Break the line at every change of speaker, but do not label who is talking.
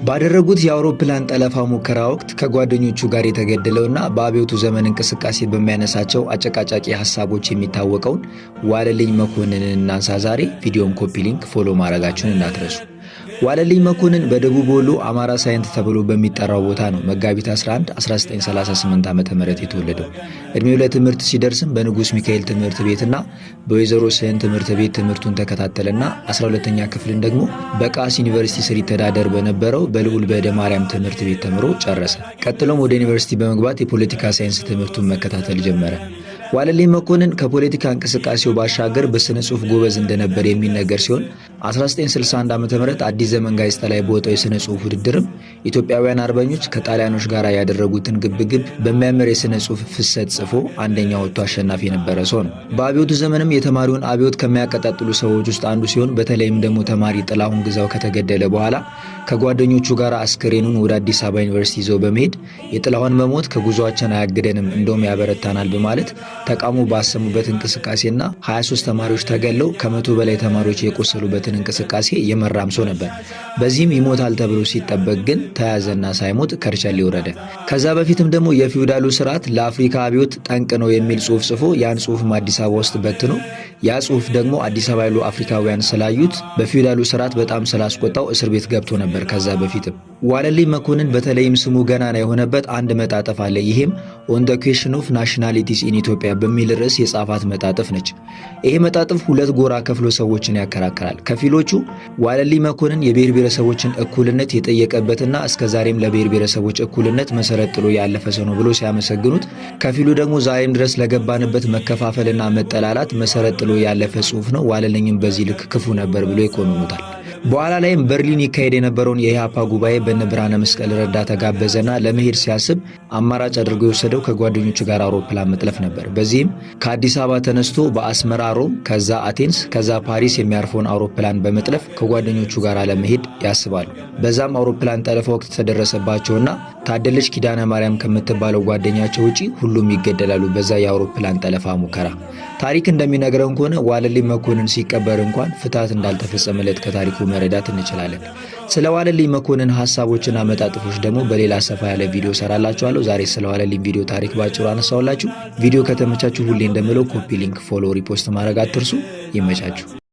ባደረጉት የአውሮፕላን ጠለፋ ሙከራ ወቅት ከጓደኞቹ ጋር የተገደለውና በአብዮቱ ዘመን እንቅስቃሴ በሚያነሳቸው አጨቃጫቂ ሐሳቦች የሚታወቀውን ዋለልኝ መኮንንን እናንሳ። ዛሬ ቪዲዮን ኮፒ ሊንክ ፎሎ ማድረጋችሁን እንዳትረሱ። ዋለልኝ መኮንን በደቡብ ወሎ አማራ ሳይንት ተብሎ በሚጠራው ቦታ ነው መጋቢት 11 1938 ዓ.ም የተወለደው። እድሜው ለትምህርት ሲደርስም በንጉስ ሚካኤል ትምህርት ቤትና በወይዘሮ ስህን ትምህርት ቤት ትምህርቱን ተከታተለና 12ኛ ክፍልን ደግሞ በቃስ ዩኒቨርሲቲ ስር ይተዳደር በነበረው በልዑል በደ ማርያም ትምህርት ቤት ተምሮ ጨረሰ። ቀጥሎም ወደ ዩኒቨርሲቲ በመግባት የፖለቲካ ሳይንስ ትምህርቱን መከታተል ጀመረ። ዋለልኝ መኮንን ከፖለቲካ እንቅስቃሴው ባሻገር በስነ ጽሑፍ ጎበዝ እንደነበር የሚነገር ሲሆን 1961 ዓ.ም አዲስ ዘመን ጋዜጣ ላይ በወጣው የስነ ጽሑፍ ውድድርም ኢትዮጵያውያን አርበኞች ከጣሊያኖች ጋር ያደረጉትን ግብግብ በሚያምር የስነ ጽሑፍ ፍሰት ጽፎ አንደኛ ወጥቶ አሸናፊ የነበረ ሰው ነው። በአብዮቱ ዘመንም የተማሪውን አብዮት ከሚያቀጣጥሉ ሰዎች ውስጥ አንዱ ሲሆን በተለይም ደግሞ ተማሪ ጥላሁን ግዛው ከተገደለ በኋላ ከጓደኞቹ ጋር አስከሬኑን ወደ አዲስ አበባ ዩኒቨርሲቲ ይዘው በመሄድ የጥላሁን መሞት ከጉዟችን አያግደንም እንደውም ያበረታናል በማለት ተቃውሞ ባሰሙበት እንቅስቃሴና 23 ተማሪዎች ተገለው ከ100 በላይ ተማሪዎች የቆሰሉበትን እንቅስቃሴ የመራም ሰው ነበር። በዚህም ይሞታል ተብሎ ሲጠበቅ ግን ተያዘና ሳይሞት ከርቸሌ ወረደ። ከዛ በፊትም ደግሞ የፊውዳሉ ስርዓት ለአፍሪካ አብዮት ጠንቅ ነው የሚል ጽሑፍ ጽፎ ያን ጽሑፍም አዲስ አበባ ውስጥ በትኖ ያ ጽሑፍ ደግሞ አዲስ አበባ ያሉ አፍሪካውያን ስላዩት በፊውዳሉ ስርዓት በጣም ስላስቆጣው እስር ቤት ገብቶ ነበር። ከዛ በፊትም ዋለልኝ መኮንን በተለይም ስሙ ገናና የሆነበት አንድ መጣጥፍ አለ። ይሄም ኦን ዘ ኩዌስችን ኦፍ ናሽናሊቲስ ኢን ኢትዮጵያ በሚል ርዕስ የጻፋት መጣጥፍ ነች። ይሄ መጣጥፍ ሁለት ጎራ ከፍሎ ሰዎችን ያከራከራል። ከፊሎቹ ዋለልኝ መኮንን የብሔር ብሔረሰቦችን እኩልነት የጠየቀበትና እስከዛሬም ለብሔር ብሔረሰቦች እኩልነት መሰረት ጥሎ ያለፈ ሰው ነው ብሎ ሲያመሰግኑት፣ ከፊሉ ደግሞ ዛሬም ድረስ ለገባንበት መከፋፈልና መጠላላት መሰረት ጥሎ ያለፈ ጽሑፍ ነው፣ ዋለልኝም በዚህ ልክ ክፉ ነበር ብሎ ይኮንኑታል። በኋላ ላይም በርሊን ይካሄድ የነበረውን የኢህአፓ ጉባኤ በእነ ብርሃነ መስቀል ረዳ ተጋበዘና ለመሄድ ሲያስብ አማራጭ አድርጎ የወሰደው ከጓደኞቹ ጋር አውሮፕላን መጥለፍ ነበር። በዚህም ከአዲስ አበባ ተነስቶ በአስመራ ሮም፣ ከዛ አቴንስ፣ ከዛ ፓሪስ የሚያርፈውን አውሮፕላን በመጥለፍ ከጓደኞቹ ጋር ለመሄድ ያስባሉ። በዛም አውሮፕላን ጠለፋ ወቅት ተደረሰባቸውና ታደለች ኪዳነ ማርያም ከምትባለው ጓደኛቸው ውጪ ሁሉም ይገደላሉ በዛ የአውሮፕላን ጠለፋ ሙከራ። ታሪክ እንደሚነግረን ከሆነ ዋለልኝ መኮንን ሲቀበር እንኳን ፍትሐት እንዳልተፈጸመለት ከታሪኩ መረዳት እንችላለን። ስለ ዋለልኝ መኮንን ሐሳቦችና መጣጥፎች ደግሞ በሌላ ሰፋ ያለ ቪዲዮ ሰራላችኋለሁ። ዛሬ ስለ ዋለልኝ ቪዲዮ ታሪክ ባጭሩ አነሳውላችሁ። ቪዲዮ ከተመቻችሁ ሁሌ እንደምለው ኮፒ ሊንክ፣ ፎሎ፣ ሪፖስት ማድረግ አትርሱ። ይመቻችሁ።